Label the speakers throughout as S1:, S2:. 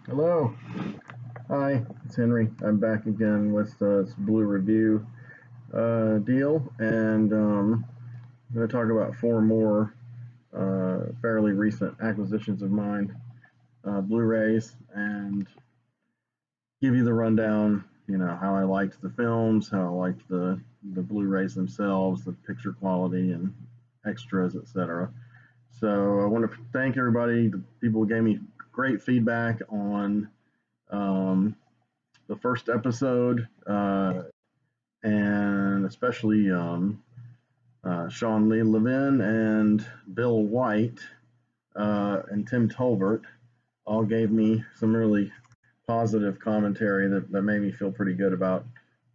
S1: Hello. Hi, it's Henry. I'm back again with this Blue Review deal, and I'm going to talk about four more fairly recent acquisitions of mine, Blu-rays, and give you the rundown. You know how I liked the films, how I liked the Blu-rays themselves, the picture quality, and extras, etc. So I want to thank everybody. The people who gave me great feedback on um, the first episode, and especially Sean Lee Levin and Bill White and Tim Tolbert all gave me some really positive commentary that made me feel pretty good about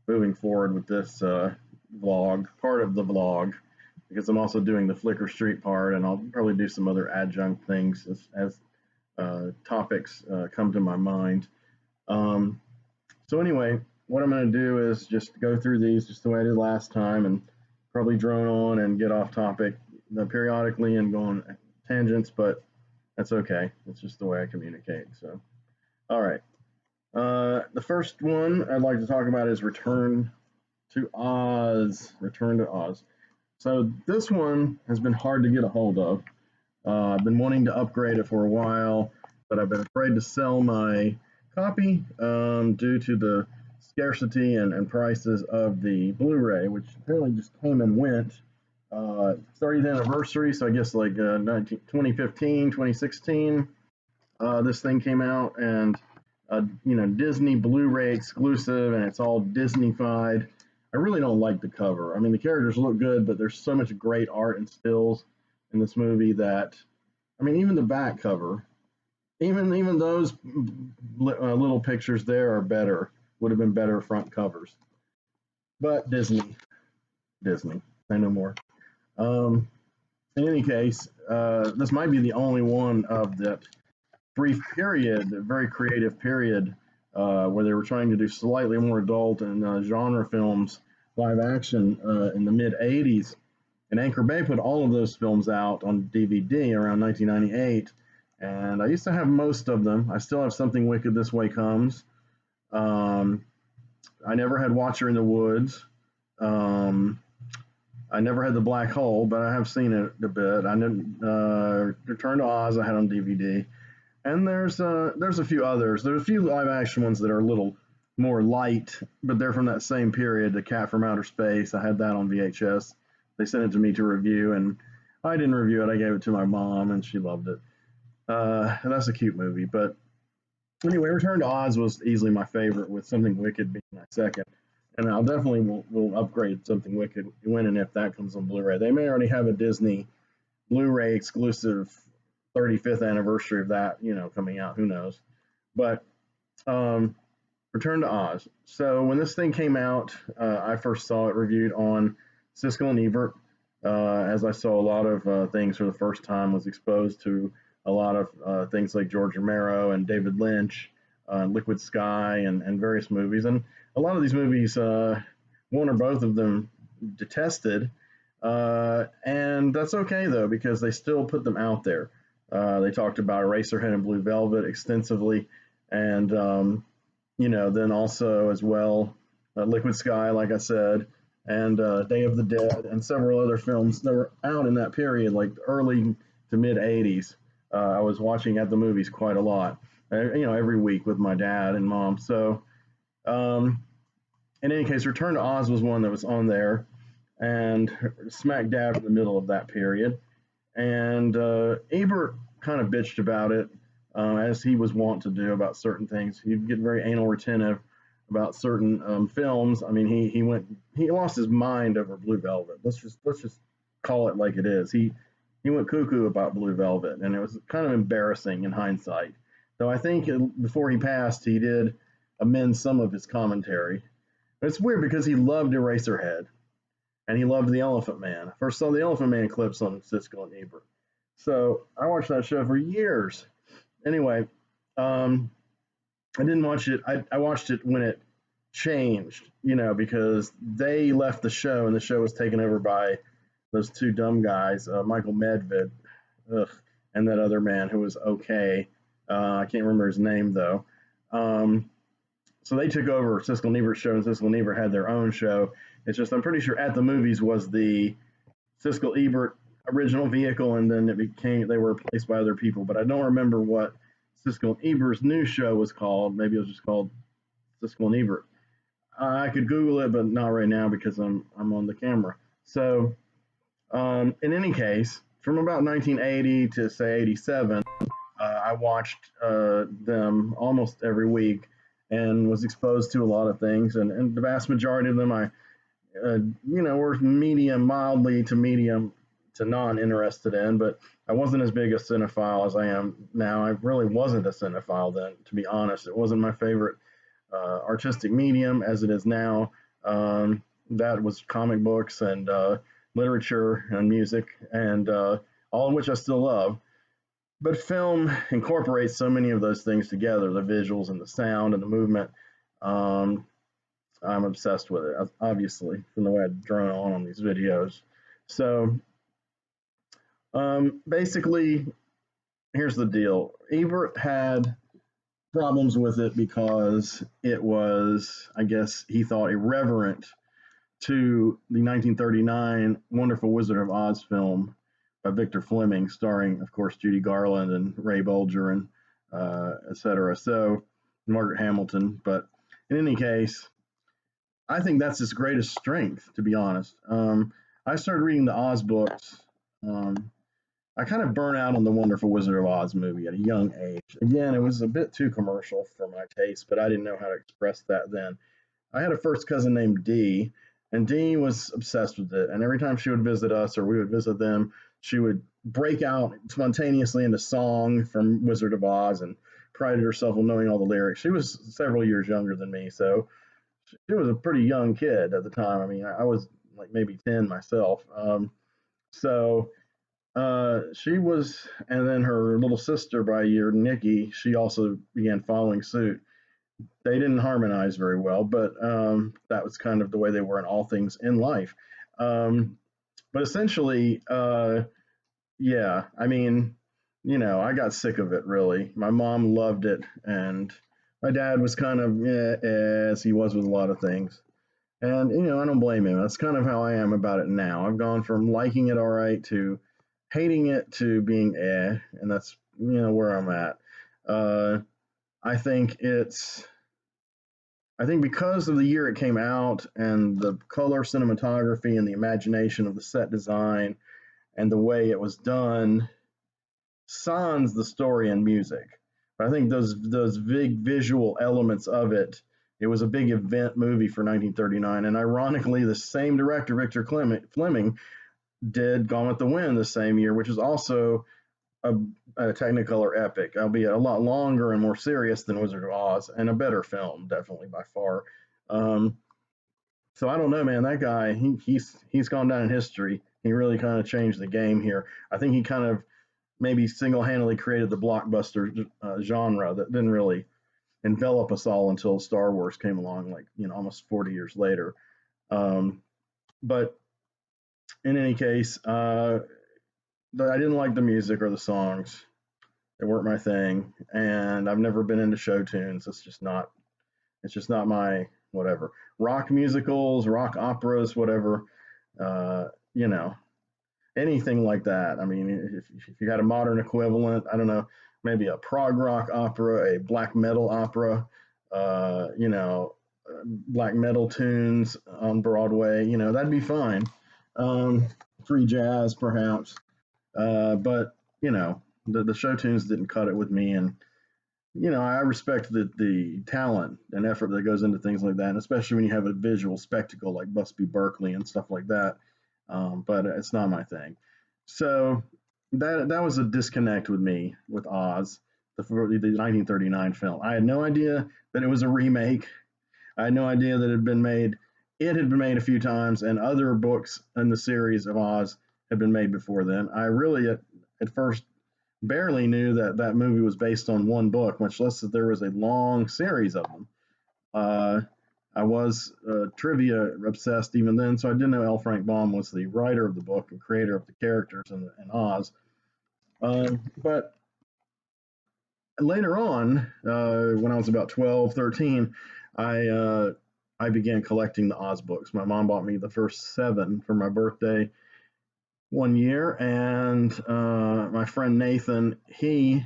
S1: moving forward with this vlog, part of the vlog, because I'm also doing the Flickr Street part, and I'll probably do some other adjunct things as topics come to my mind. Um, So anyway, what I'm going to do is just go through these just the way I did last time, and probably drone on and get off topic periodically and go on tangents, but that's okay. It's just the way I communicate. So, all right. The first one I'd like to talk about is Return to Oz. Return to Oz. So this one has been hard to get a hold of. I've been wanting to upgrade it for a while, but I've been afraid to sell my copy due to the scarcity and prices of the Blu-ray, which apparently just came and went. 30th anniversary, so I guess like 2015, 2016, this thing came out, and Disney Blu-ray exclusive, and it's all Disney-fied. I really don't like the cover. I mean, the characters look good, but there's so much great art and stills in this movie that, I mean, even the back cover, even those little pictures there are better. Would have been better front covers. But Disney, say no more. In any case, this might be the only one of that brief period, the very creative period, where they were trying to do slightly more adult and genre films, live action in the mid '80s. And Anchor Bay put all of those films out on DVD around 1998, and I used to have most of them. I still have Something Wicked This Way Comes. I never had Watcher in the Woods. I never had The Black Hole, but I have seen it a bit. I didn't Return to Oz. I had on DVD, and there's a few others. There's a few live action ones that are a little more light, but they're from that same period. The Cat from Outer Space. I had that on VHS. They sent it to me to review, and I didn't review it. I gave it to my mom, and she loved it. And that's a cute movie. But anyway, Return to Oz was easily my favorite, with Something Wicked being my second. And I'll definitely will upgrade Something Wicked when and if that comes on Blu-ray. They may already have a Disney Blu-ray exclusive 35th anniversary of that, coming out. Who knows? But Return to Oz. So when this thing came out, I first saw it reviewed on Siskel and Ebert. As I saw a lot of things for the first time, was exposed to a lot of things like George Romero and David Lynch, Liquid Sky, and various movies. And a lot of these movies, one or both of them, detested. And that's okay, though, because they still put them out there. They talked about Eraserhead and Blue Velvet extensively. And, then also as well, Liquid Sky, like I said, and Day of the Dead, and several other films that were out in that period, like early to mid 80s. I was watching at the movies quite a lot, every week with my dad and mom. So, in any case, Return to Oz was one that was on there, and smack dab in the middle of that period. And Ebert kind of bitched about it, as he was wont to do about certain things. He'd get very anal retentive about certain films. I mean, he lost his mind over Blue Velvet. Let's just call it like it is. He went cuckoo about Blue Velvet, and it was kind of embarrassing in hindsight. Though I think before he passed, he did amend some of his commentary. It's weird because he loved Eraserhead, and he loved The Elephant Man. I first saw The Elephant Man clips on Siskel and Ebert. So I watched that show for years. Anyway, I didn't watch it. I watched it when it changed, because they left the show, and the show was taken over by those two dumb guys, Michael Medved, and that other man who was okay. I can't remember his name though. Um, so they took over Siskel and Ebert's show, and Siskel and Ebert had their own show. It's just I'm pretty sure At the Movies was the Siskel Ebert original vehicle, and then they were replaced by other people. But I don't remember what Siskel and Ebert's new show was called. Maybe it was just called Siskel and Ebert. I could Google it, but not right now because I'm on the camera. So in any case, from about 1980 to say 87, I watched them almost every week and was exposed to a lot of things, and the vast majority of them were medium, mildly to medium to non-interested in, but I wasn't as big a cinephile as I am now. I really wasn't a cinephile then, to be honest. It wasn't my favorite artistic medium as it is now. That was comic books and literature and music, and all of which I still love. But film incorporates so many of those things together, the visuals and the sound and the movement. Um, I'm obsessed with it, obviously, from the way I drone on these videos. So basically, here's the deal. Ebert had problems with it because it was, I guess, he thought irreverent to the 1939 Wonderful Wizard of Oz film by Victor Fleming, starring, of course, Judy Garland and Ray Bolger and etc. So Margaret Hamilton. But in any case, I think that's his greatest strength, to be honest. I started reading the Oz books. Um, I kind of burnt out on the Wonderful Wizard of Oz movie at a young age. Again, it was a bit too commercial for my taste, but I didn't know how to express that then. I had a first cousin named Dee, and Dee was obsessed with it. And every time she would visit us or we would visit them, she would break out spontaneously into song from Wizard of Oz and prided herself on knowing all the lyrics. She was several years younger than me, so she was a pretty young kid at the time. I mean, I was like maybe 10 myself. So she was, and then her little sister by a year, Nikki, she also began following suit. They didn't harmonize very well, but that was kind of the way they were in all things in life. But essentially, yeah, I mean, I got sick of it really. My mom loved it, and my dad was kind of as he was with a lot of things. And, I don't blame him. That's kind of how I am about it now. I've gone from liking it all right to hating it to being and that's, where I'm at. Uh, I think it's I think because of the year it came out and the color cinematography and the imagination of the set design and the way it was done sans the story and music. But I think those big visual elements of it, it was a big event movie for 1939. And ironically, the same director, Victor Fleming, did Gone with the Wind the same year, which is also a, a Technicolor epic, albeit a lot longer and more serious than Wizard of Oz, and a better film, definitely by far. Um, so I don't know, man. That guy, he's gone down in history. He really kind of changed the game here. I think he kind of maybe single-handedly created the blockbuster genre that didn't really envelop us all until Star Wars came along, like almost 40 years later. Um, but in any case, I didn't like the music or the songs. They weren't my thing, and I've never been into show tunes. It's just not. It's just not my whatever. Rock musicals, rock operas, whatever. Uh, you know, anything like that. I mean, if you had a modern equivalent, I don't know, maybe a prog rock opera, a black metal opera, uh, you know, black metal tunes on Broadway, that'd be fine. Um, Free jazz, perhaps. But the show tunes didn't cut it with me, and I respect the talent and effort that goes into things like that, and especially when you have a visual spectacle like Busby Berkeley and stuff like that. But it's not my thing. So that was a disconnect with me with Oz, the 1939 film. I had no idea that it was a remake. I had no idea that it had been made. It had been made a few times, and other books in the series of Oz had been made before then. I really, at first, barely knew that that movie was based on one book, much less that there was a long series of them. Uh, I was trivia obsessed even then, so I didn't know L. Frank Baum was the writer of the book and creator of the characters in Oz. But Later on, when I was about 12, 13, I uh, I began collecting the Oz books. My mom bought me the first 7 for my birthday one year, and my friend Nathan, he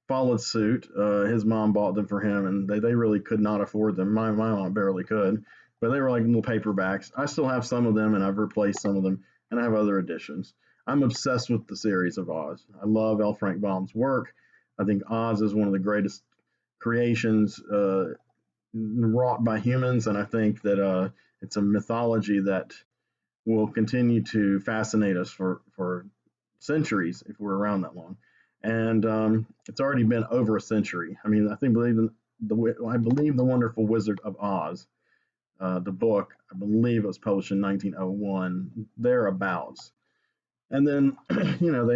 S1: followed suit. His mom bought them for him, and they really could not afford them. My mom barely could, but they were like little paperbacks. I still have some of them, and I've replaced some of them, and I have other editions. I'm obsessed with the series of Oz. I love L. Frank Baum's work. I think Oz is one of the greatest creations wrought by humans, and I think that it's a mythology that will continue to fascinate us for centuries if we're around that long. And it's already been over a century. I mean, I believe the Wonderful Wizard of Oz, the book, I believe it was published in 1901, thereabouts. And then,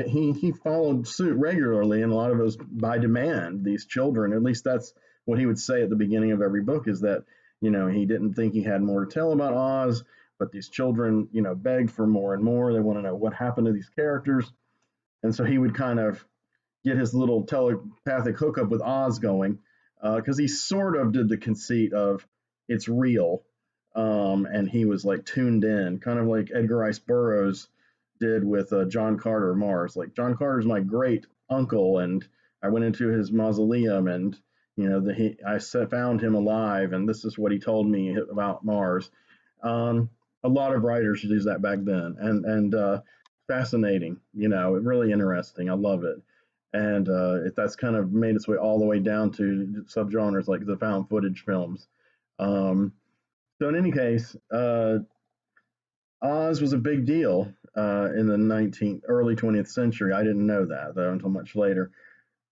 S1: he followed suit regularly, and a lot of it was by demand. These children, at least that's what he would say at the beginning of every book, is that he didn't think he had more to tell about Oz, but these children, begged for more and more. They want to know what happened to these characters, and so he would kind of get his little telepathic hookup with Oz going, because he sort of did the conceit of it's real, and he was like tuned in, kind of like Edgar Rice Burroughs did with John Carter of Mars. Like John Carter's my great uncle, and I went into his mausoleum, and I found him alive, and this is what he told me about Mars. A lot of writers used that back then, and fascinating. Really interesting. I love it, and that's kind of made its way all the way down to subgenres like the found footage films. Um, so in any case, Oz was a big deal in the 19th, early 20th century. I didn't know that though until much later.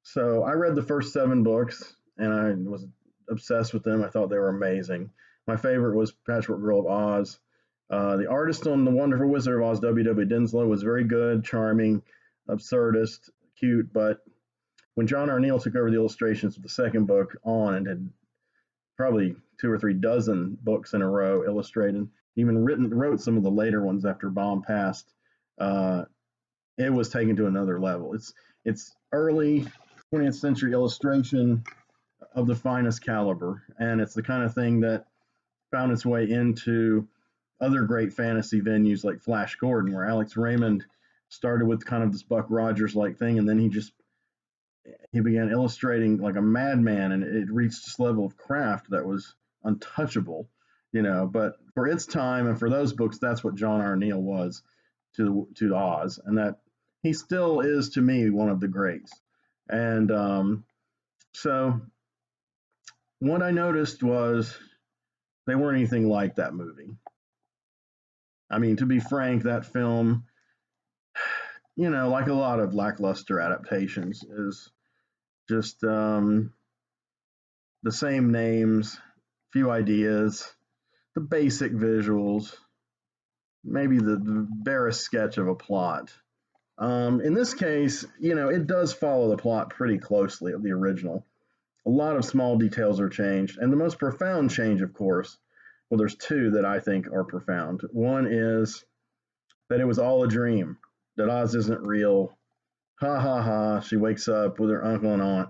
S1: So I read the first 7 books and I was obsessed with them. I thought they were amazing. My favorite was Patchwork Girl of Oz. The artist on The Wonderful Wizard of Oz, W. W. Dinslow, was very good, charming, absurdist, cute. But when John R. Neal took over the illustrations of the second book on and had probably 2 or 3 dozen books in a row illustrated, even wrote some of the later ones after Baum passed, uh, it was taken to another level. It's early 20th century illustration of the finest caliber, and it's the kind of thing that found its way into other great fantasy venues like Flash Gordon, where Alex Raymond started with kind of this Buck Rogers like thing, and then he began illustrating like a madman, and it reached this level of craft that was untouchable. But for its time and for those books, that's what John R. Neal was to Oz, and that he still is to me one of the greats. And so what I noticed was they weren't anything like that movie. I mean, to be frank, that film, like a lot of lackluster adaptations, is just the same names, few ideas, the basic visuals, maybe the barest sketch of a plot. In this case, it does follow the plot pretty closely of the original. A lot of small details are changed, and the most profound change, of course, well, there's 2 that I think are profound. One is that it was all a dream, that Oz isn't real. Ha ha ha, she wakes up with her uncle and aunt.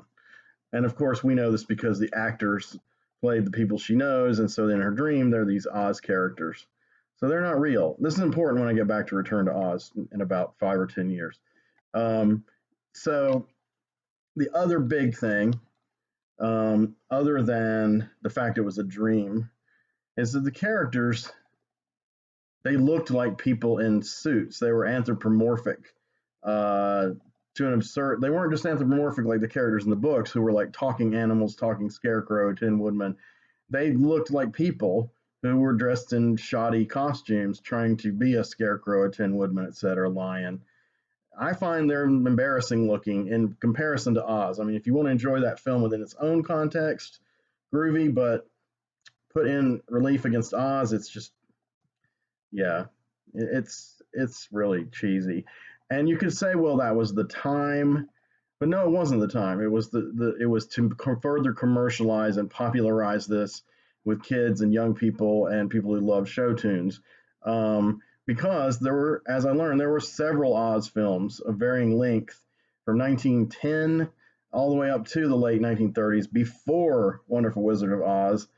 S1: And of course, we know this because the actors played the people she knows, and so in her dream, they're these Oz characters. So they're not real. This is important when I get back to Return to Oz in about 5 or 10 years. Um, so the other big thing, other than the fact it was a dream, is that the characters, they looked like people in suits. They were anthropomorphic to an absurd. They weren't just anthropomorphic like the characters in the books who were like talking animals, talking scarecrow, Tin Woodman. They looked like people who were dressed in shoddy costumes, trying to be a scarecrow, a Tin Woodman, etc., lion. I find they're embarrassing looking in comparison to Oz. I mean, if you want to enjoy that film within its own context, groovy, but put in relief against Oz, it's just, yeah, it's really cheesy. And you could say, well, that was the time, but no, it wasn't the time. It was it was to further commercialize and popularize this with kids and young people and people who love show tunes. Because there were, as I learned, there were several Oz films of varying length from 1910 all the way up to the late 1930s, before Wonderful Wizard of Oz.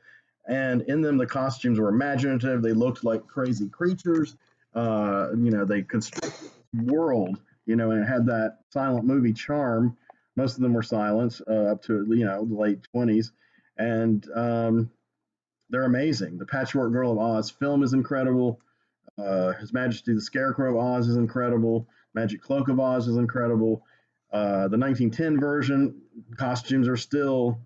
S1: And in them, the costumes were imaginative. They looked like crazy creatures. They constructed this world, and it had that silent movie charm. Most of them were silent up to, the late 20s. And they're amazing. The Patchwork Girl of Oz film is incredible. His Majesty the Scarecrow of Oz is incredible. Magic Cloak of Oz is incredible. The 1910 version costumes are still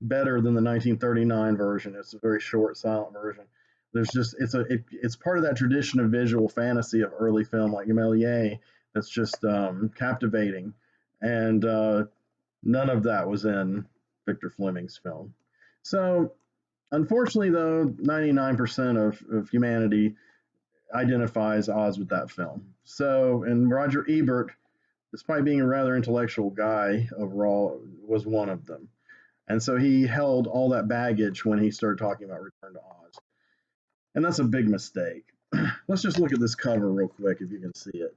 S1: better than the 1939 version. It's a very short, silent version. There's just it's part of that tradition of visual fantasy of early film like Méliès that's just captivating, and none of that was in Victor Fleming's film. So, unfortunately, though, 99% of humanity identifies Oz with that film. So, and Roger Ebert, despite being a rather intellectual guy overall, was one of them. And so he held all that baggage when he started talking about Return to Oz. And that's a big mistake. Let's just look at this cover real quick if you can see it.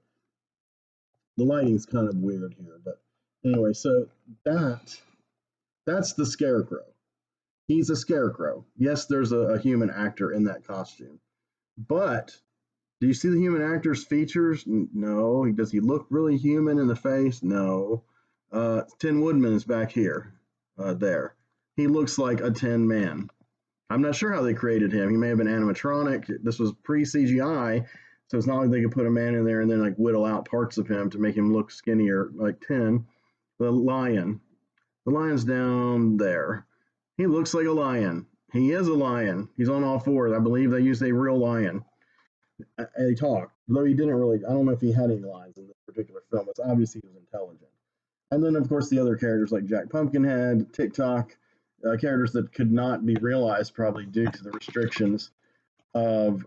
S1: The lighting's kind of weird here, but anyway, so that's the Scarecrow. He's a scarecrow. Yes, there's a human actor in that costume. But do you see the human actor's features? No. Does he look really human in the face? No. Tin Woodman is back here. There. He looks like a tin man. I'm not sure how they created him. He may have been animatronic. This was pre-CGI, so it's not like they could put a man in there and then like whittle out parts of him to make him look skinnier like tin. The lion's down there. He looks like a lion. He is a lion. He's on all fours. I believe they used a real lion. He talked, though he didn't really. I don't know if he had any lines in this particular film. It's obvious he was intelligent. And then, of course, the other characters like Jack Pumpkinhead, TikTok, characters that could not be realized probably due to the restrictions of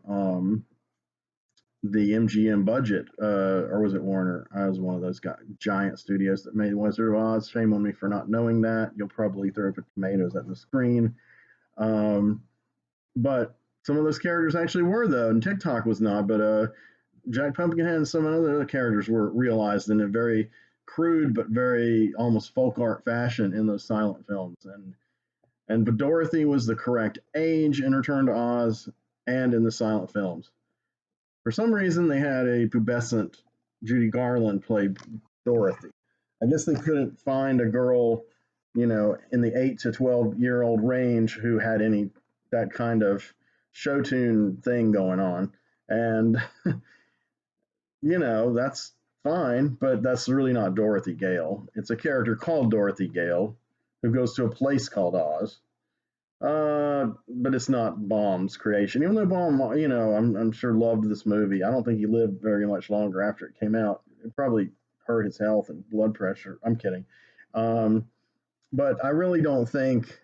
S1: the MGM budget, or was it Warner? I was one of those giant studios that made Wizard of Oz. Shame on me for not knowing that. You'll probably throw tomatoes at the screen. But some of those characters actually were, though, and TikTok was not. But Jack Pumpkinhead and some other characters were realized in a very crude but very almost folk art fashion in those silent films. But Dorothy was the correct age in Return to Oz and in the silent films. For some reason, they had a pubescent Judy Garland play Dorothy. I guess they couldn't find a girl, in the 8 to 12-year-old range who had any that kind of show tune thing going on. And, that's fine, but that's really not Dorothy Gale. It's a character called Dorothy Gale who goes to a place called Oz. But it's not Baum's creation. Even though Baum, I'm sure loved this movie. I don't think he lived very much longer after it came out. It probably hurt his health and blood pressure. I'm kidding. But I really don't think.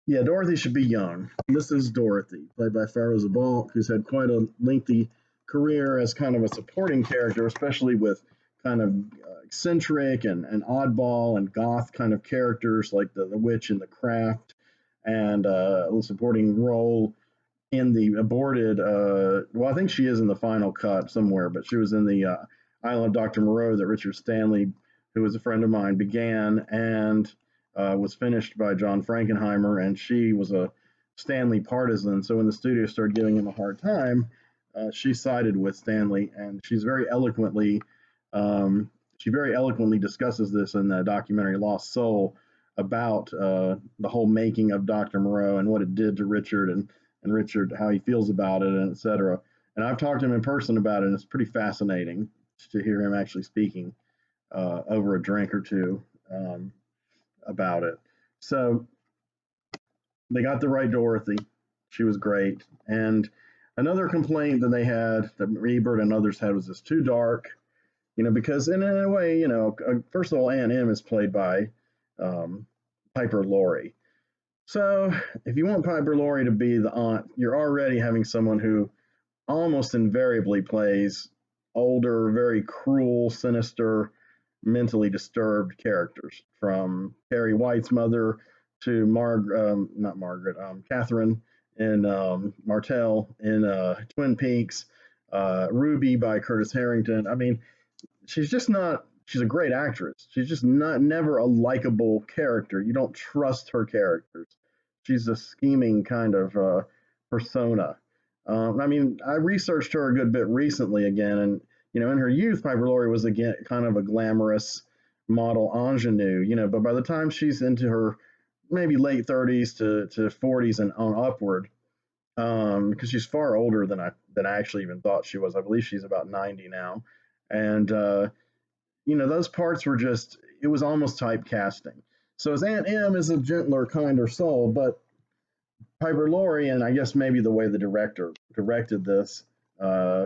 S1: Yeah, Dorothy should be young. This is Dorothy, played by Farrah Zabal, who's had quite a lengthy career as kind of a supporting character, especially with kind of eccentric and oddball and goth kind of characters like the witch in The Craft, and a supporting role in the aborted, I think she is in the final cut somewhere, but she was in the Island of Dr. Moreau that Richard Stanley, who was a friend of mine, began and was finished by John Frankenheimer, and she was a Stanley partisan. So when the studio started giving him a hard time, she sided with Stanley, and she very eloquently discusses this in the documentary Lost Soul, about the whole making of Dr. Moreau and what it did to Richard, and Richard, how he feels about it, and etc. And I've talked to him in person about it, and it's pretty fascinating to hear him actually speaking over a drink or two about it. So they got the right Dorothy. She was great. And another complaint that they had, that Ebert and others had, was it's too dark, because in a way, first of all, Aunt Em is played by Piper Laurie. So if you want Piper Laurie to be the aunt, you're already having someone who almost invariably plays older, very cruel, sinister, mentally disturbed characters, from Carrie White's mother to Catherine in Martell in Twin Peaks, Ruby by Curtis Harrington. I mean, she's just not she's a great actress. She's just not never a likable character. You don't trust her characters. She's a scheming kind of persona. I mean, I researched her a good bit recently again, and in her youth, Piper Laurie was again kind of a glamorous model ingenue. But by the time she's into her maybe late 30s to 40s and on upward, because she's far older than I actually even thought she was. I believe she's about 90 now, and those parts were just, it was almost typecasting. So as Aunt Em is a gentler, kinder soul, but Piper Laurie, and I guess maybe the way the director directed this, uh,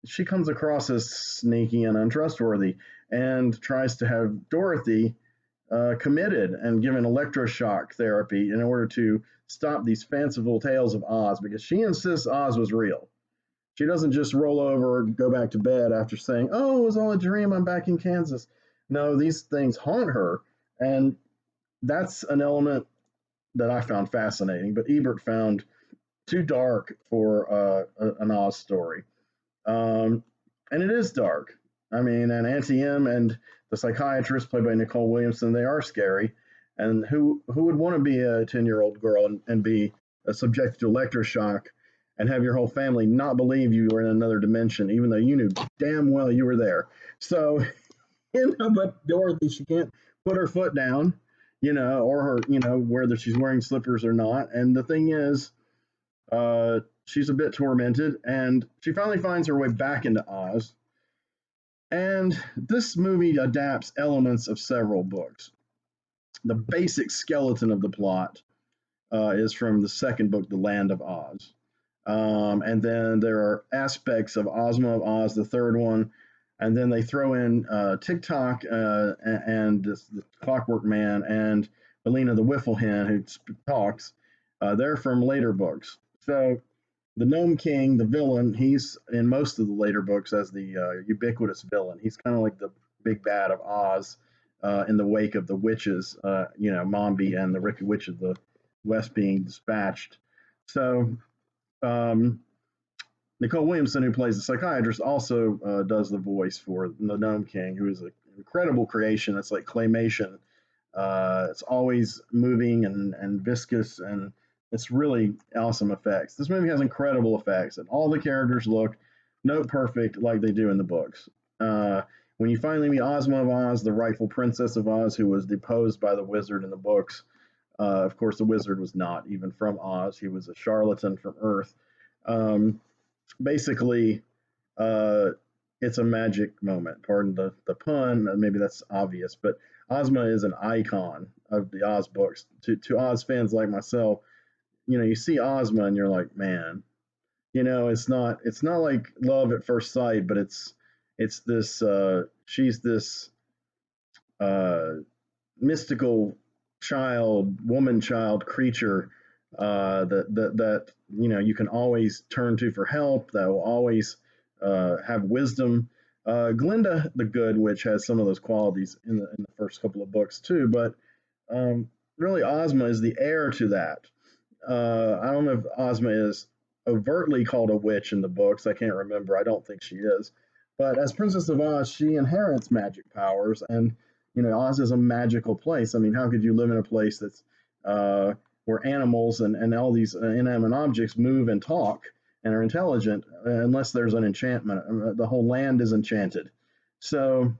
S1: she comes across as sneaky and untrustworthy, and tries to have Dorothy committed and given electroshock therapy in order to stop these fanciful tales of Oz, because she insists Oz was real. She doesn't just roll over and go back to bed after saying, "Oh, it was all a dream. I'm back in Kansas." No, these things haunt her, and that's an element that I found fascinating, but Ebert found too dark for an Oz story. Um, and it is dark. I mean, and Auntie M and the psychiatrist, played by Nicole Williamson, they are scary. And who would want to be a 10-year-old girl and be subjected to electroshock and have your whole family not believe you were in another dimension, even though you knew damn well you were there? So, but Dorothy, she can't put her foot down, or her, whether she's wearing slippers or not. And the thing is, she's a bit tormented, and she finally finds her way back into Oz. And this movie adapts elements of several books. The basic skeleton of the plot is from the second book, The Land of Oz. And then there are aspects of Ozma of Oz, the third one. And then they throw in TikTok and the Clockwork Man and Belina the Wiffle Hen, who talks. They're from later books. So the Gnome King, the villain, he's in most of the later books as the ubiquitous villain. He's kind of like the big bad of Oz in the wake of the witches, Mombi and the Wicked Witch of the West being dispatched. So Nicole Williamson, who plays the psychiatrist, also does the voice for the Gnome King, who is an incredible creation. It's like claymation. It's always moving and viscous, and it's really awesome effects. This movie has incredible effects, and all the characters look note perfect like they do in the books. When you finally meet Ozma of Oz, the rightful princess of Oz, who was deposed by the wizard in the books, of course, the wizard was not even from Oz. He was a charlatan from Earth. Basically, it's a magic moment. Pardon the pun. Maybe that's obvious, but Ozma is an icon of the Oz books. To Oz fans like myself, you see Ozma and you're like, man, it's not like love at first sight, but it's this she's this mystical woman child creature that you can always turn to for help, that will always have wisdom. Glinda the Good Witch has some of those qualities in the first couple of books too, but really Ozma is the heir to that. I don't know if Ozma is overtly called a witch in the books. I can't remember. I don't think she is. But as Princess of Oz, she inherits magic powers, and Oz is a magical place. I mean, how could you live in a place that's where animals and all these inanimate objects move and talk and are intelligent, unless there's an enchantment? The whole land is enchanted. So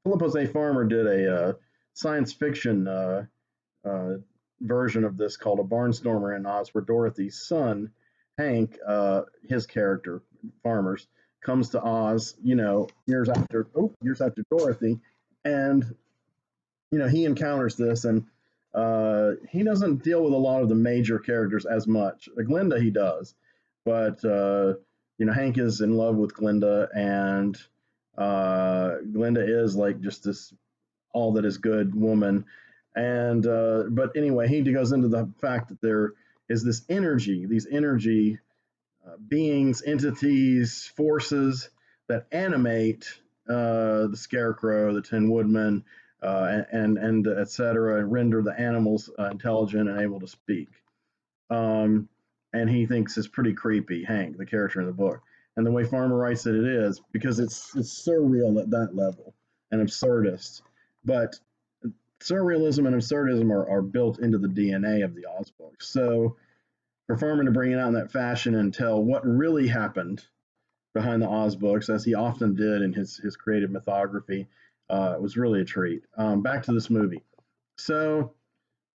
S1: Philip Jose Farmer did a science fiction version of this called A Barnstormer in Oz, where Dorothy's son, Hank, his character, Farmer's, comes to Oz, years after Dorothy, and he encounters this, and he doesn't deal with a lot of the major characters as much. Glinda he does, but Hank is in love with Glinda, and Glinda is like just this all that is good woman. And but anyway, he goes into the fact that there is these energy beings, entities, forces that animate the Scarecrow, the Tin Woodman, and et cetera, and render the animals intelligent and able to speak. And he thinks it's pretty creepy, Hank, the character in the book. And the way Farmer writes it is because it's surreal at that level. and absurdist. But surrealism and absurdism are built into the DNA of the Oz books. So for Furman to bring it out in that fashion and tell what really happened behind the Oz books, as he often did in his creative mythography, was really a treat. Back to this movie. So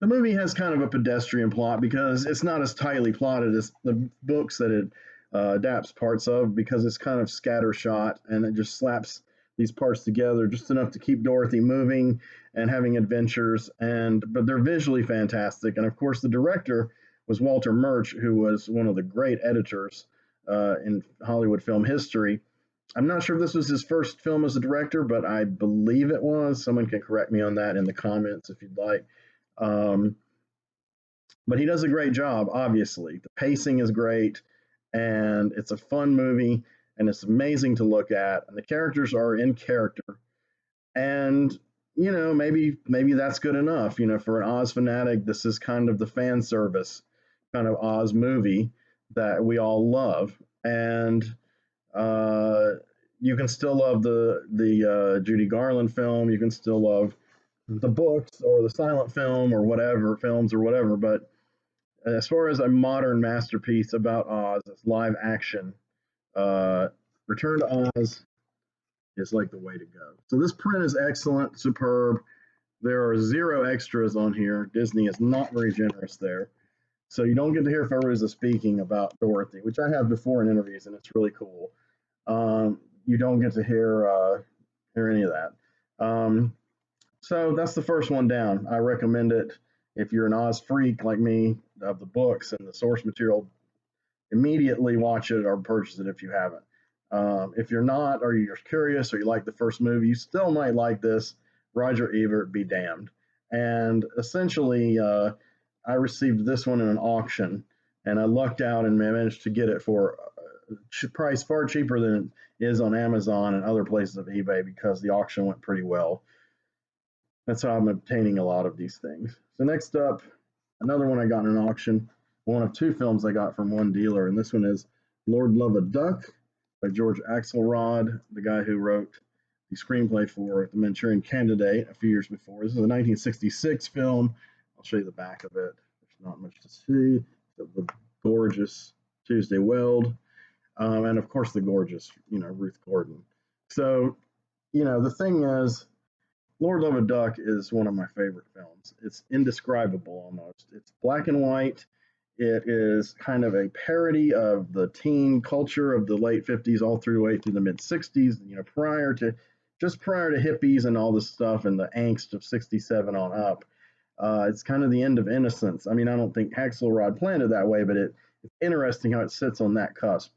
S1: the movie has kind of a pedestrian plot because it's not as tightly plotted as the books that it adapts parts of, because it's kind of scattershot and it just slaps these parts together just enough to keep Dorothy moving and having adventures. And but they're visually fantastic. And of course, the director was Walter Murch, who was one of the great editors in Hollywood film history. I'm not sure if this was his first film as a director, but I believe it was. Someone can correct me on that in the comments if you'd like. Um, but he does a great job, obviously. The pacing is great, and it's a fun movie, and it's amazing to look at, and the characters are in character. And, maybe that's good enough. For an Oz fanatic, this is kind of the fan service kind of Oz movie that we all love. And uh, you can still love the Judy Garland film. You can still love the books or the silent film or whatever films or whatever. But as far as a modern masterpiece about Oz, it's live action. Uh, Return to Oz is like the way to go. So this print is excellent, superb. There are zero extras on here. Disney is not very generous there. So you don't get to hear Fairuza speaking about Dorothy, which I have before in interviews, and it's really cool. You don't get to hear any of that. So that's the first one down. I recommend it if you're an Oz freak like me of the books and the source material. Immediately watch it or purchase it if you haven't. If you're not, or you're curious, or you like the first movie, you still might like this. Roger Ebert be damned. And essentially, I received this one in an auction, and I lucked out and managed to get it for a price far cheaper than it is on Amazon and other places of eBay, because the auction went pretty well. That's how I'm obtaining a lot of these things. So next up, another one I got in an auction. One of two films I got from one dealer, and this one is Lord Love a Duck by George Axelrod, the guy who wrote the screenplay for The Manchurian Candidate a few years before. This is a 1966 film. I'll show you the back of it. There's not much to see. The gorgeous Tuesday Weld, and of course the gorgeous, Ruth Gordon. So, the thing is, Lord Love a Duck is one of my favorite films. It's indescribable almost. It's black and white. It is kind of a parody of the teen culture of the late 50s all through the mid 60s, prior to hippies and all this stuff and the angst of 67 on up. It's kind of the end of innocence. I mean, I don't think Axelrod planned it that way, but it's interesting how it sits on that cusp,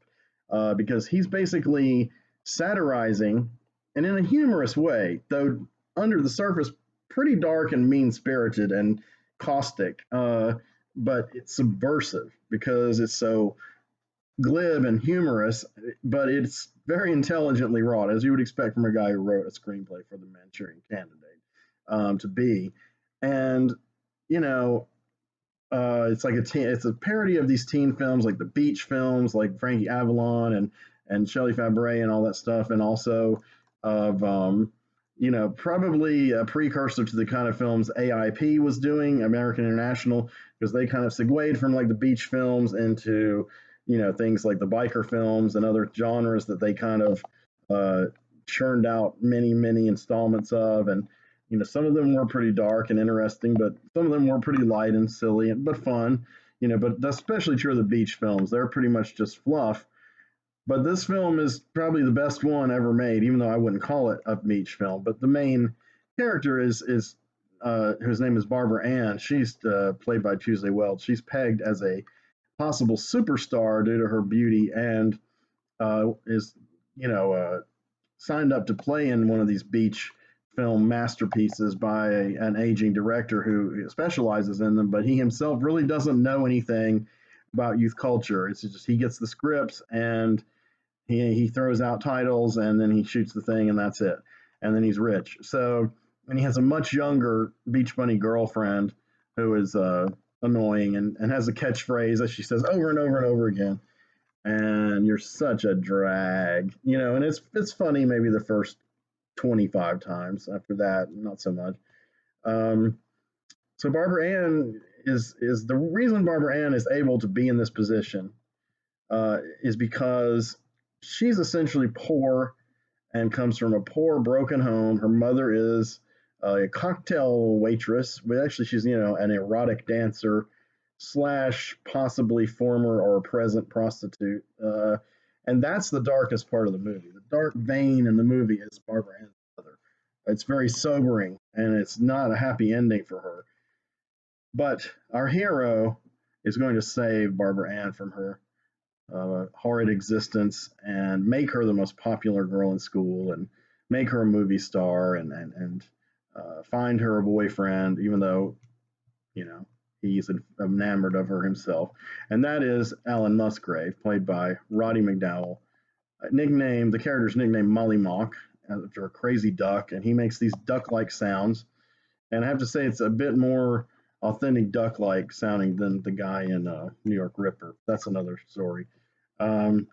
S1: because he's basically satirizing, and in a humorous way, though under the surface, pretty dark and mean-spirited and caustic, but it's subversive because it's so glib and humorous, but it's very intelligently wrought, as you would expect from a guy who wrote a screenplay for The Manchurian Candidate to be. And, it's like it's a parody of these teen films, like the beach films, like Frankie Avalon and Shelley Fabares and all that stuff, and also of probably a precursor to the kind of films AIP was doing, American International, because they kind of segued from like the beach films into, things like the biker films and other genres that they kind of churned out many, many installments of. And, some of them were pretty dark and interesting, but some of them were pretty light and silly, but fun, but especially true of the beach films. They're pretty much just fluff. But this film is probably the best one ever made, even though I wouldn't call it a beach film. But the main character is whose name is Barbara Ann. She's played by Tuesday Weld. She's pegged as a possible superstar due to her beauty, and is signed up to play in one of these beach film masterpieces by an aging director who specializes in them. But he himself really doesn't know anything about youth culture. It's just he gets the scripts and he throws out titles, and then he shoots the thing, and that's it. And then he's rich. So, and he has a much younger Beach Bunny girlfriend who is annoying and has a catchphrase that she says over and over and over again. And you're such a drag, and it's funny maybe the first 25 times. After that, not so much. Um, so Barbara Ann is the reason Barbara Ann is able to be in this position is because she's essentially poor and comes from a poor, broken home. Her mother is a cocktail waitress, but actually she's an erotic dancer slash possibly former or present prostitute. And that's the darkest part of the movie. The dark vein in the movie is Barbara Ann's mother. It's very sobering, and it's not a happy ending for her. But our hero is going to save Barbara Ann from her horrid existence and make her the most popular girl in school and make her a movie star and find her a boyfriend, even though you know he's enamored of her himself. And that is Alan Musgrave, played by Roddy McDowall, the character's nicknamed Molly Mock, after a crazy duck, and he makes these duck-like sounds. And I have to say, it's a bit more authentic duck-like sounding than the guy in New York Ripper. That's another story. Um,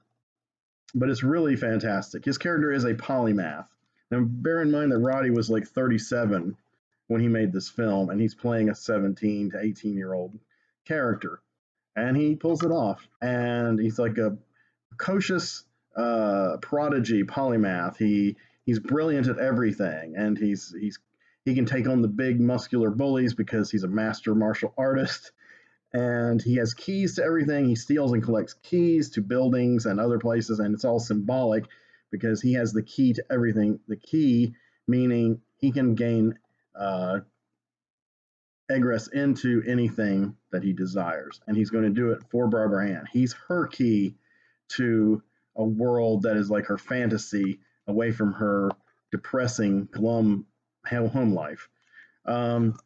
S1: but it's really fantastic. His character is a polymath. Now, bear in mind that Roddy was like 37 when he made this film, and he's playing a 17 to 18-year-old character, and he pulls it off. And he's like a precocious prodigy polymath. He's brilliant at everything, and he can take on the big muscular bullies because he's a master martial artist, and he has keys to everything. He steals and collects keys to buildings and other places, and it's all symbolic because he has the key to everything. The key meaning he can gain egress into anything that he desires, and he's going to do it for Barbara Ann. He's her key to a world that is like her fantasy, away from her depressing, glum home life. Um,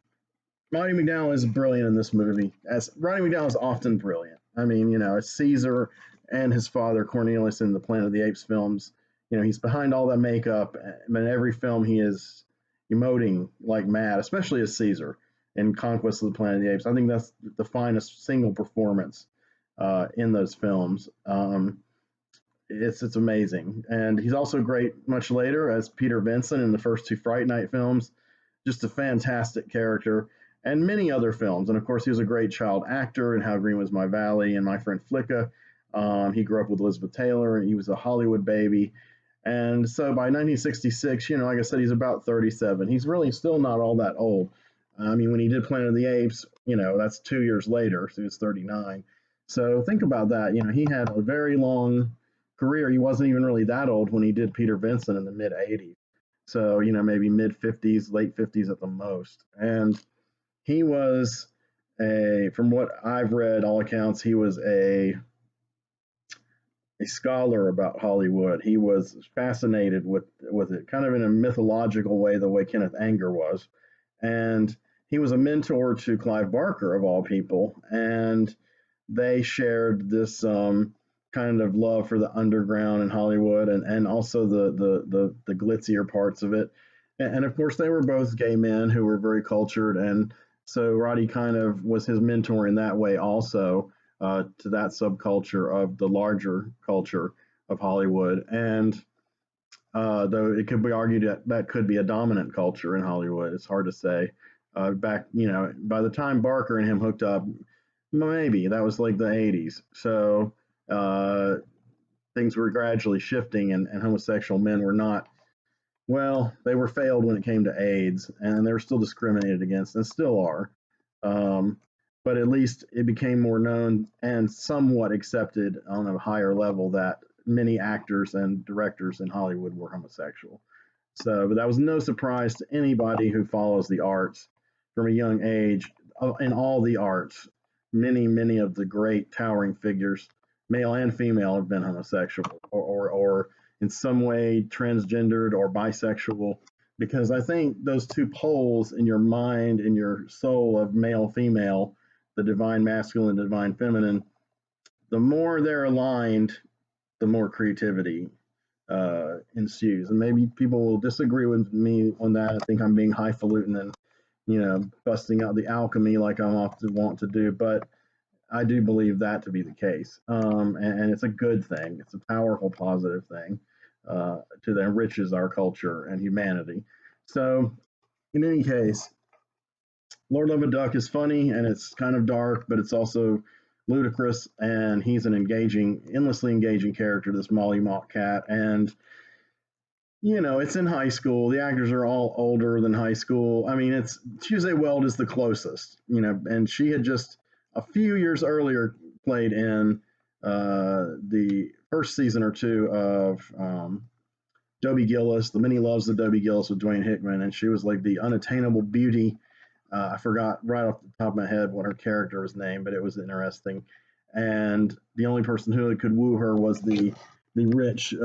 S1: Roddy McDowall is brilliant in this movie. As Roddy McDowall is often brilliant. I mean, as Caesar and his father Cornelius in the Planet of the Apes films, he's behind all that makeup. In every film, he is emoting like mad, especially as Caesar in Conquest of the Planet of the Apes. I think that's the finest single performance in those films. It's amazing, and he's also great much later as Peter Vincent in the first two Fright Night films. Just a fantastic character, and many other films. And of course, he was a great child actor in How Green Was My Valley and My Friend Flicka. He grew up with Elizabeth Taylor, and he was a Hollywood baby. And so by 1966, like I said, he's about 37. He's really still not all that old. I mean, when he did Planet of the Apes, that's 2 years later, so he was 39. So think about that. He had a very long career. He wasn't even really that old when he did Peter Vincent in the mid 80s. So, maybe mid 50s, late 50s at the most. And he was from what I've read, all accounts, he was a scholar about Hollywood. He was fascinated with it, kind of in a mythological way, the way Kenneth Anger was. And he was a mentor to Clive Barker, of all people. And they shared this kind of love for the underground in Hollywood, and also the glitzier parts of it. And of course, they were both gay men who were very cultured. And so Roddy kind of was his mentor in that way also, to that subculture of the larger culture of Hollywood. And though it could be argued that that could be a dominant culture in Hollywood, it's hard to say. By the time Barker and him hooked up, maybe that was like the 80s. So uh, things were gradually shifting, and homosexual men were not, well, they were failed when it came to AIDS, and they were still discriminated against and still are. Um, but at least it became more known and somewhat accepted on a higher level that many actors and directors in Hollywood were homosexual. So, but that was no surprise to anybody who follows the arts from a young age. In all the arts, many of the great towering figures, male and female, have been homosexual or in some way transgendered or bisexual, because I think those two poles in your mind, in your soul of male, female, the divine masculine, divine feminine, the more they're aligned, the more creativity ensues. And maybe people will disagree with me on that. I think I'm being highfalutin and, busting out the alchemy like I'm often want to do. But I do believe that to be the case. And it's a good thing. It's a powerful, positive thing. that enriches our culture and humanity. So, in any case, Lord Love a Duck is funny and it's kind of dark, but it's also ludicrous. And he's an endlessly engaging character, this Molly Mock cat. And it's in high school. The actors are all older than high school. I mean, it's Tuesday Weld is the closest, and she had just a few years earlier played in the first season or two of Dobie Gillis, The Many Loves of Dobie Gillis with Dwayne Hickman, and she was like the unattainable beauty. I forgot right off the top of my head what her character was named, but it was interesting. And the only person who could woo her was the rich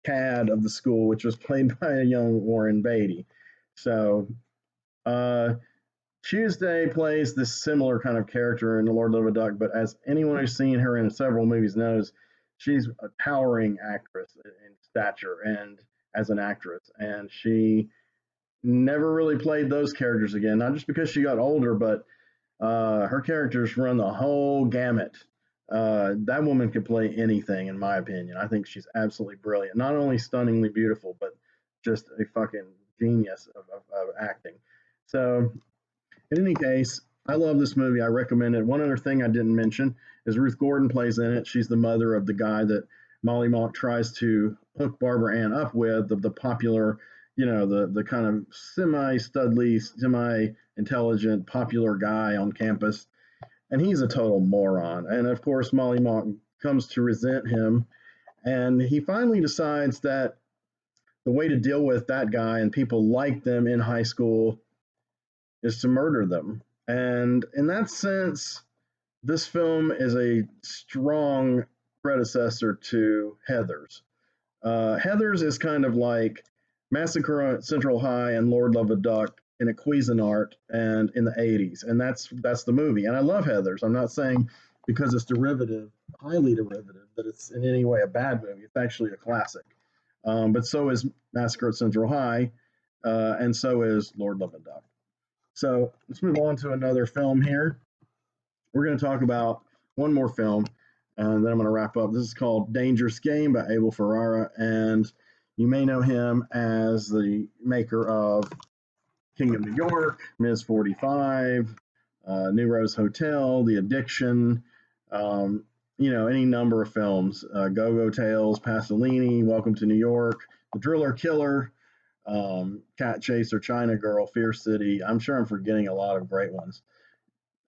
S1: cad of the school, which was played by a young Warren Beatty. So uh, Tuesday plays this similar kind of character in The Lord of a Duck, but as anyone who's seen her in several movies knows, she's a towering actress in stature and as an actress, and she never really played those characters again. Not just because she got older, but her characters run the whole gamut. That woman could play anything, in my opinion. I think she's absolutely brilliant. Not only stunningly beautiful, but just a fucking genius of acting. So, in any case, I love this movie. I recommend it. One other thing I didn't mention is Ruth Gordon plays in it. She's the mother of the guy that Molly Mock tries to hook Barbara Ann up with, the popular, the kind of semi-studly, semi-intelligent, popular guy on campus. And he's a total moron. And of course, Molly Mock comes to resent him. And he finally decides that the way to deal with that guy and people like them in high school is to murder them. And in that sense, this film is a strong predecessor to Heathers. Heathers is kind of like Massacre at Central High and Lord Love a Duck in a Cuisinart and in the 80s. And that's the movie. And I love Heathers. I'm not saying because it's derivative, highly derivative, that it's in any way a bad movie. It's actually a classic. But so is Massacre at Central High, and so is Lord Love a Duck. So let's move on to another film here. We're going to talk about one more film, and then I'm going to wrap up. This is called Dangerous Game by Abel Ferrara, and you may know him as the maker of King of New York, Ms. 45, New Rose Hotel, The Addiction, any number of films. Go-Go Tales, Pasolini, Welcome to New York, The Driller Killer, Cat Chaser, China Girl, Fear City. I'm sure I'm forgetting a lot of great ones.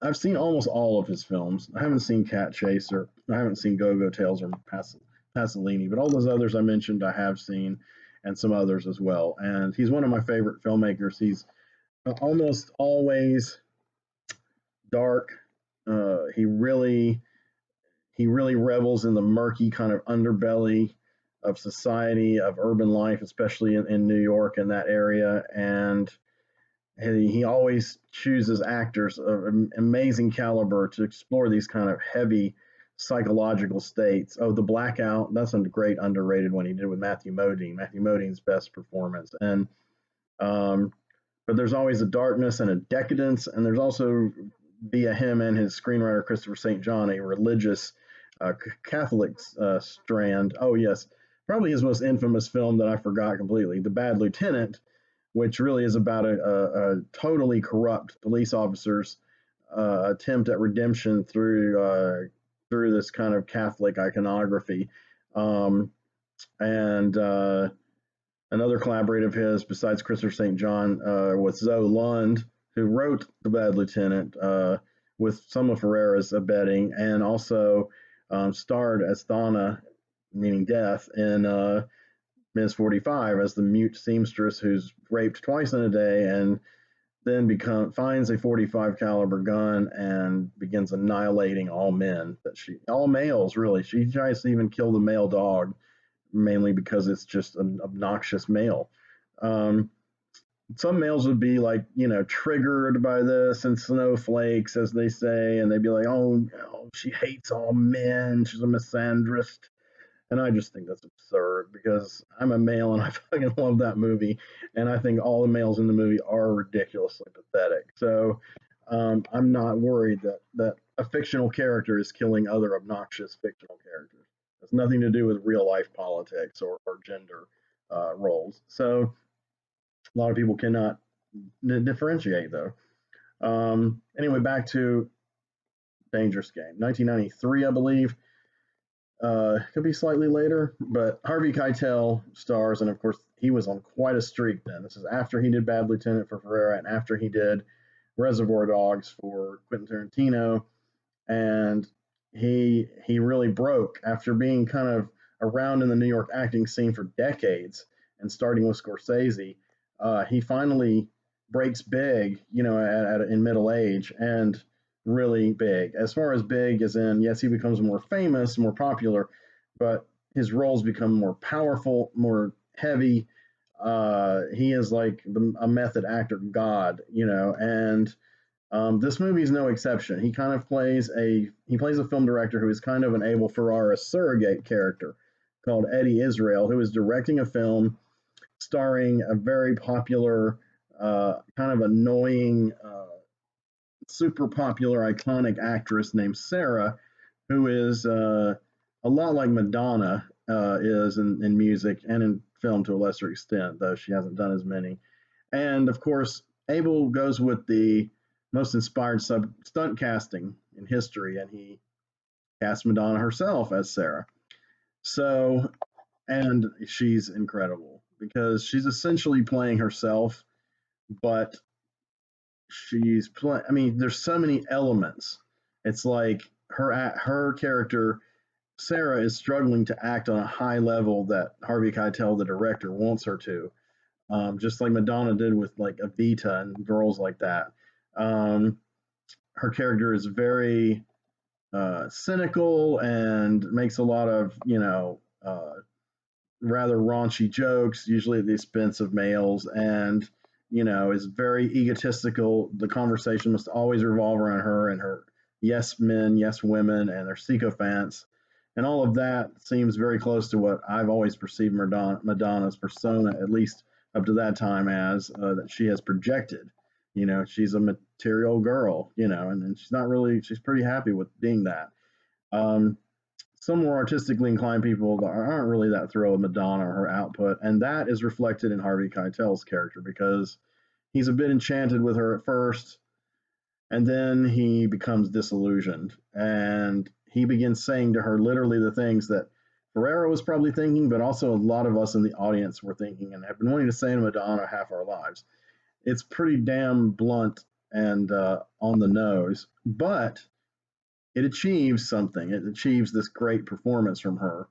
S1: I've seen almost all of his films. I haven't seen Cat Chaser. I haven't seen Go-Go Tales or Pasolini, but all those others I mentioned I have seen, and some others as well. And he's one of my favorite filmmakers. He's almost always dark. He really revels in the murky kind of underbelly of society, of urban life, especially in New York and that area. And he always chooses actors of amazing caliber to explore these kind of heavy psychological states. Oh, The Blackout, that's a great underrated one he did with Matthew Modine. Matthew Modine's best performance. And but there's always a darkness and a decadence, and there's also via him and his screenwriter Christopher St. John a religious Catholic strand. Oh yes, probably his most infamous film that I forgot completely, The Bad Lieutenant, which really is about a totally corrupt police officer's attempt at redemption through this kind of Catholic iconography. And Another collaborator of his, besides Christopher St. John, was Zoe Lund, who wrote The Bad Lieutenant with some of Ferrera's abetting, and also starred as Thana, meaning death, in Ms. 45 as the mute seamstress who's raped twice in a day and then finds a 45 caliber gun and begins annihilating all males really. She tries to even kill the male dog, mainly because it's just an obnoxious male. Some males would be like, triggered by this and snowflakes, as they say, and they'd be like, oh, she hates all men. She's a misandrist. And I just think that's absurd because I'm a male and I fucking love that movie. And I think all the males in the movie are ridiculously pathetic. So I'm not worried that a fictional character is killing other obnoxious fictional characters. It's nothing to do with real life politics or gender roles. So a lot of people cannot differentiate though. Anyway, back to Dangerous Game, 1993, I believe. Could be slightly later, but Harvey Keitel stars, and of course he was on quite a streak then. This is after he did Bad Lieutenant for Ferrera, and after he did Reservoir Dogs for Quentin Tarantino, and he really broke after being kind of around in the New York acting scene for decades, and starting with Scorsese. He finally breaks big, in middle age, and really big. As far as big as in, yes, he becomes more famous, more popular, but his roles become more powerful, more heavy. He is like a method actor god, and this movie is no exception. He plays a film director who is kind of an Abel Ferrara surrogate character called Eddie Israel, who is directing a film starring a very popular, kind of annoying, super popular, iconic actress named Sarah, who is a lot like Madonna is in music and in film to a lesser extent, though she hasn't done as many. And of course, Abel goes with the most inspired stunt casting in history, and he cast Madonna herself as Sarah. So, and she's incredible because she's essentially playing herself, but she's playing. I mean, there's so many elements. It's like her character Sarah is struggling to act on a high level that Harvey Keitel, the director, wants her to, just like Madonna did with like Evita and girls like that. Um, Her character is very cynical and makes a lot of rather raunchy jokes, usually at the expense of males, and is very egotistical. The conversation must always revolve around her and her yes men, yes women, and their sycophants. And all of that seems very close to what I've always perceived Madonna's persona, at least up to that time, as that she has projected. She's a material girl, and she's pretty happy with being that. Um, some more artistically inclined people aren't really that thrilled with Madonna or her output, and that is reflected in Harvey Keitel's character because he's a bit enchanted with her at first, and then he becomes disillusioned, and he begins saying to her literally the things that Ferrero was probably thinking, but also a lot of us in the audience were thinking and have been wanting to say to Madonna half our lives. It's pretty damn blunt and on the nose, but it achieves something. It achieves this great performance from her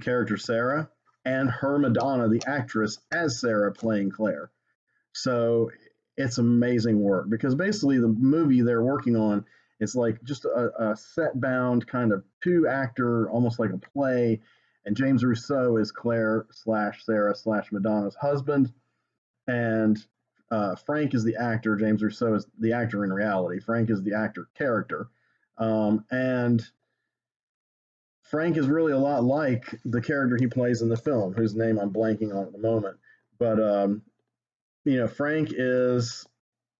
S1: character Sarah, and her Madonna, the actress, as Sarah playing Claire. So it's amazing work because basically the movie they're working on is like just a set bound kind of two actor, almost like a play. And James Rousseau is Claire slash Sarah slash Madonna's husband, and Frank is the actor. James Rousseau is the actor in reality. Frank is the actor character, and Frank is really a lot like the character he plays in the film, whose name I'm blanking on at the moment. But Frank is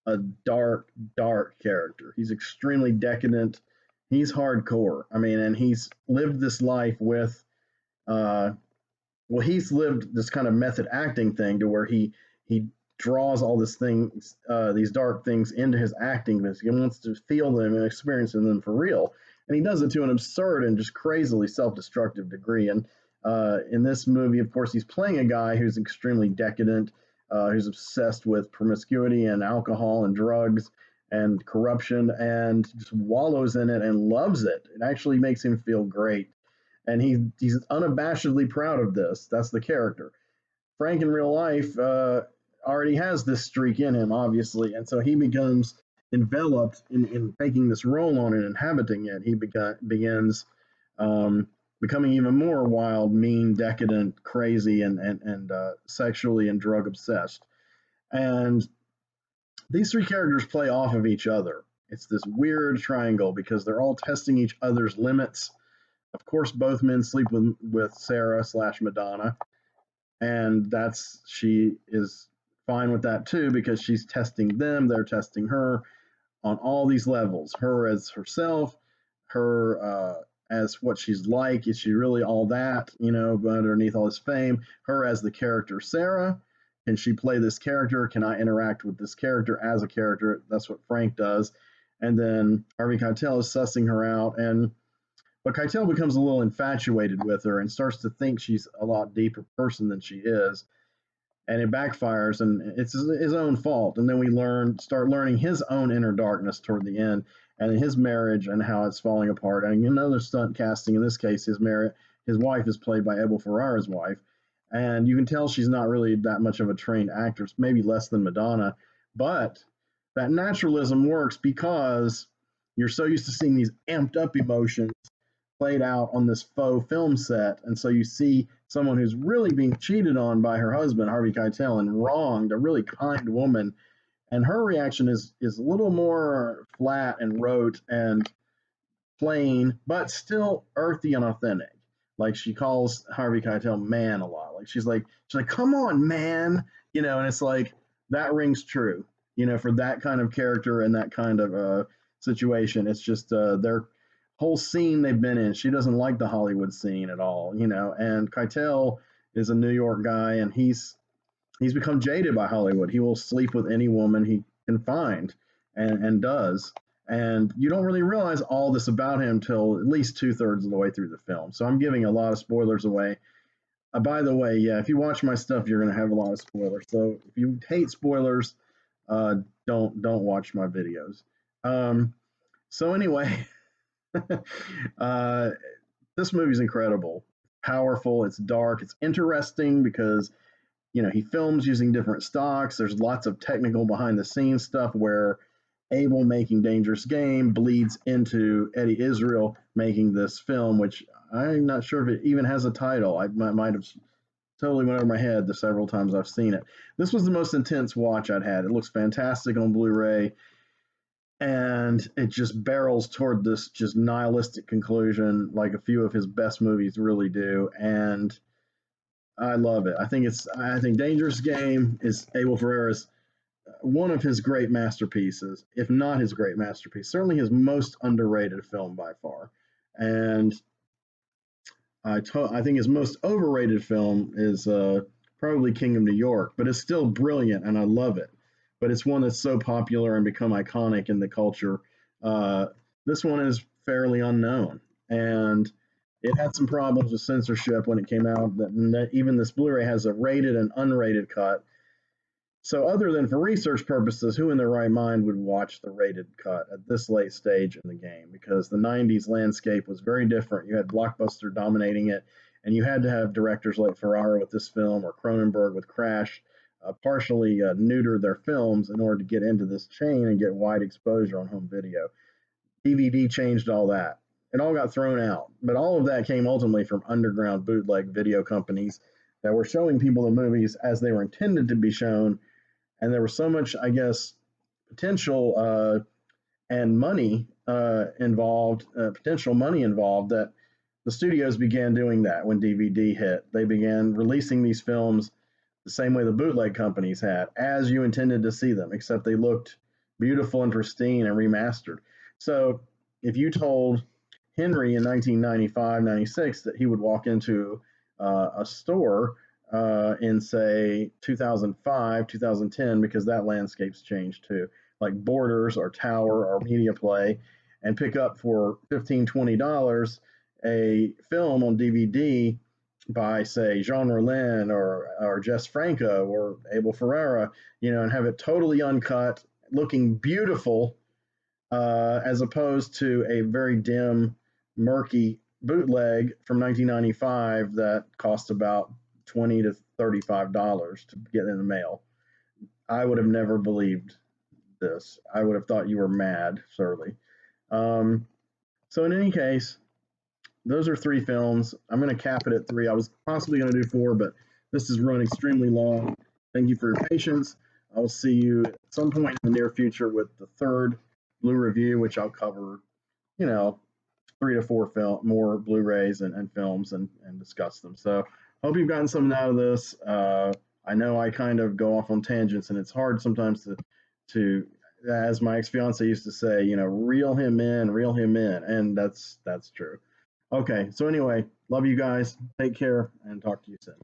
S1: a dark, dark character. He's extremely decadent. He's hardcore. I mean, and he's lived this life with uh, he's lived this kind of method acting thing to where he draws all these dark things into his acting because he wants to feel them and experience them for real. And he does it to an absurd and just crazily self-destructive degree. And in this movie, of course, he's playing a guy who's extremely decadent, who's obsessed with promiscuity and alcohol and drugs and corruption, and just wallows in it and loves it. It actually makes him feel great, and he's unabashedly proud of this. That's the character. Frank in real life already has this streak in him, obviously, and so he becomes enveloped in taking this role on and inhabiting it. He begins becoming even more wild, mean, decadent, crazy, and sexually and drug obsessed. And these three characters play off of each other. It's this weird triangle because they're all testing each other's limits. Of course, both men sleep with Sarah slash Madonna, and she is fine with that too because she's testing them. They're testing her on all these levels. Her as herself, her as what she's like. Is she really all that, but underneath all this fame? Her as the character Sarah. Can she play this character? Can I interact with this character as a character? That's what Frank does. And then Harvey Keitel is sussing her out, but Keitel becomes a little infatuated with her and starts to think she's a lot deeper person than she is, and it backfires, and it's his own fault. And then we start learning his own inner darkness toward the end, and his marriage and how it's falling apart. And another stunt casting in this case, his wife is played by Abel Ferrara's wife, and you can tell she's not really that much of a trained actress, maybe less than Madonna, but that naturalism works because you're so used to seeing these amped up emotions played out on this faux film set. And so you see someone who's really being cheated on by her husband, Harvey Keitel, and wronged, a really kind woman. And her reaction is a little more flat and rote and plain, but still earthy and authentic. Like she calls Harvey Keitel man a lot. Like she's like, come on, man. And it's like that rings true, for that kind of character and that kind of situation. It's just their whole scene they've been in. She doesn't like the Hollywood scene at all, and Keitel is a New York guy, and he's become jaded by Hollywood. He will sleep with any woman he can find, and does. And you don't really realize all this about him till at least 2/3 of the way through the film. So I'm giving a lot of spoilers away. By the way, yeah, if you watch my stuff, you're going to have a lot of spoilers. So if you hate spoilers, don't watch my videos. So anyway, this movie's incredible, powerful. It's dark. It's interesting because he films using different stocks. There's lots of technical behind the scenes stuff where Abel making Dangerous Game bleeds into Eddie Israel making this film, which I'm not sure if it even has a title. I might have totally went over my head the several times I've seen it. This was the most intense watch I'd had. It looks fantastic on Blu-ray, and it just barrels toward this just nihilistic conclusion like a few of his best movies really do. And I love it. I think Dangerous Game is Abel Ferrara's one of his great masterpieces, if not his great masterpiece, certainly his most underrated film by far. And I think his most overrated film is probably King of New York, but it's still brilliant and I love it. But it's one that's so popular and become iconic in the culture. This one is fairly unknown, and it had some problems with censorship when it came out. That even this Blu-ray has a rated and unrated cut. So other than for research purposes, who in their right mind would watch the rated cut at this late stage in the game? Because the 90s landscape was very different. You had Blockbuster dominating it, and you had to have directors like Ferrara with this film or Cronenberg with Crash partially neuter their films in order to get into this chain and get wide exposure on home video. DVD changed all that. It all got thrown out. But all of that came ultimately from underground bootleg video companies that were showing people the movies as they were intended to be shown. And there was so much, I guess, potential and money involved, potential money involved, that the studios began doing that when DVD hit. They began releasing these films the same way the bootleg companies had, as you intended to see them, except they looked beautiful and pristine and remastered. So if you told Henry in 1995, 96 that he would walk into a store in, say, 2005, 2010, because that landscape's changed too, like Borders or Tower or Media Play, and pick up for $15, $20 a film on DVD by, say, Jean Rollin or Jess Franco or Abel Ferrara, and have it totally uncut, looking beautiful, as opposed to a very dim, murky bootleg from 1995 that cost about $20 to $35 to get in the mail. I would have never believed this. I would have thought you were mad, surely. So in any case, those are 3 films. I'm going to cap it at 3. I was possibly going to do 4, but this has run extremely long. Thank you for your patience. I'll see you at some point in the near future with the 3rd Blue review, which I'll cover, 3 to 4 more Blu-rays and films and discuss them. So hope you've gotten something out of this. I know I kind of go off on tangents, and it's hard sometimes to as my ex-fiance used to say, reel him in, and that's true. Okay, so anyway, love you guys. Take care and talk to you soon.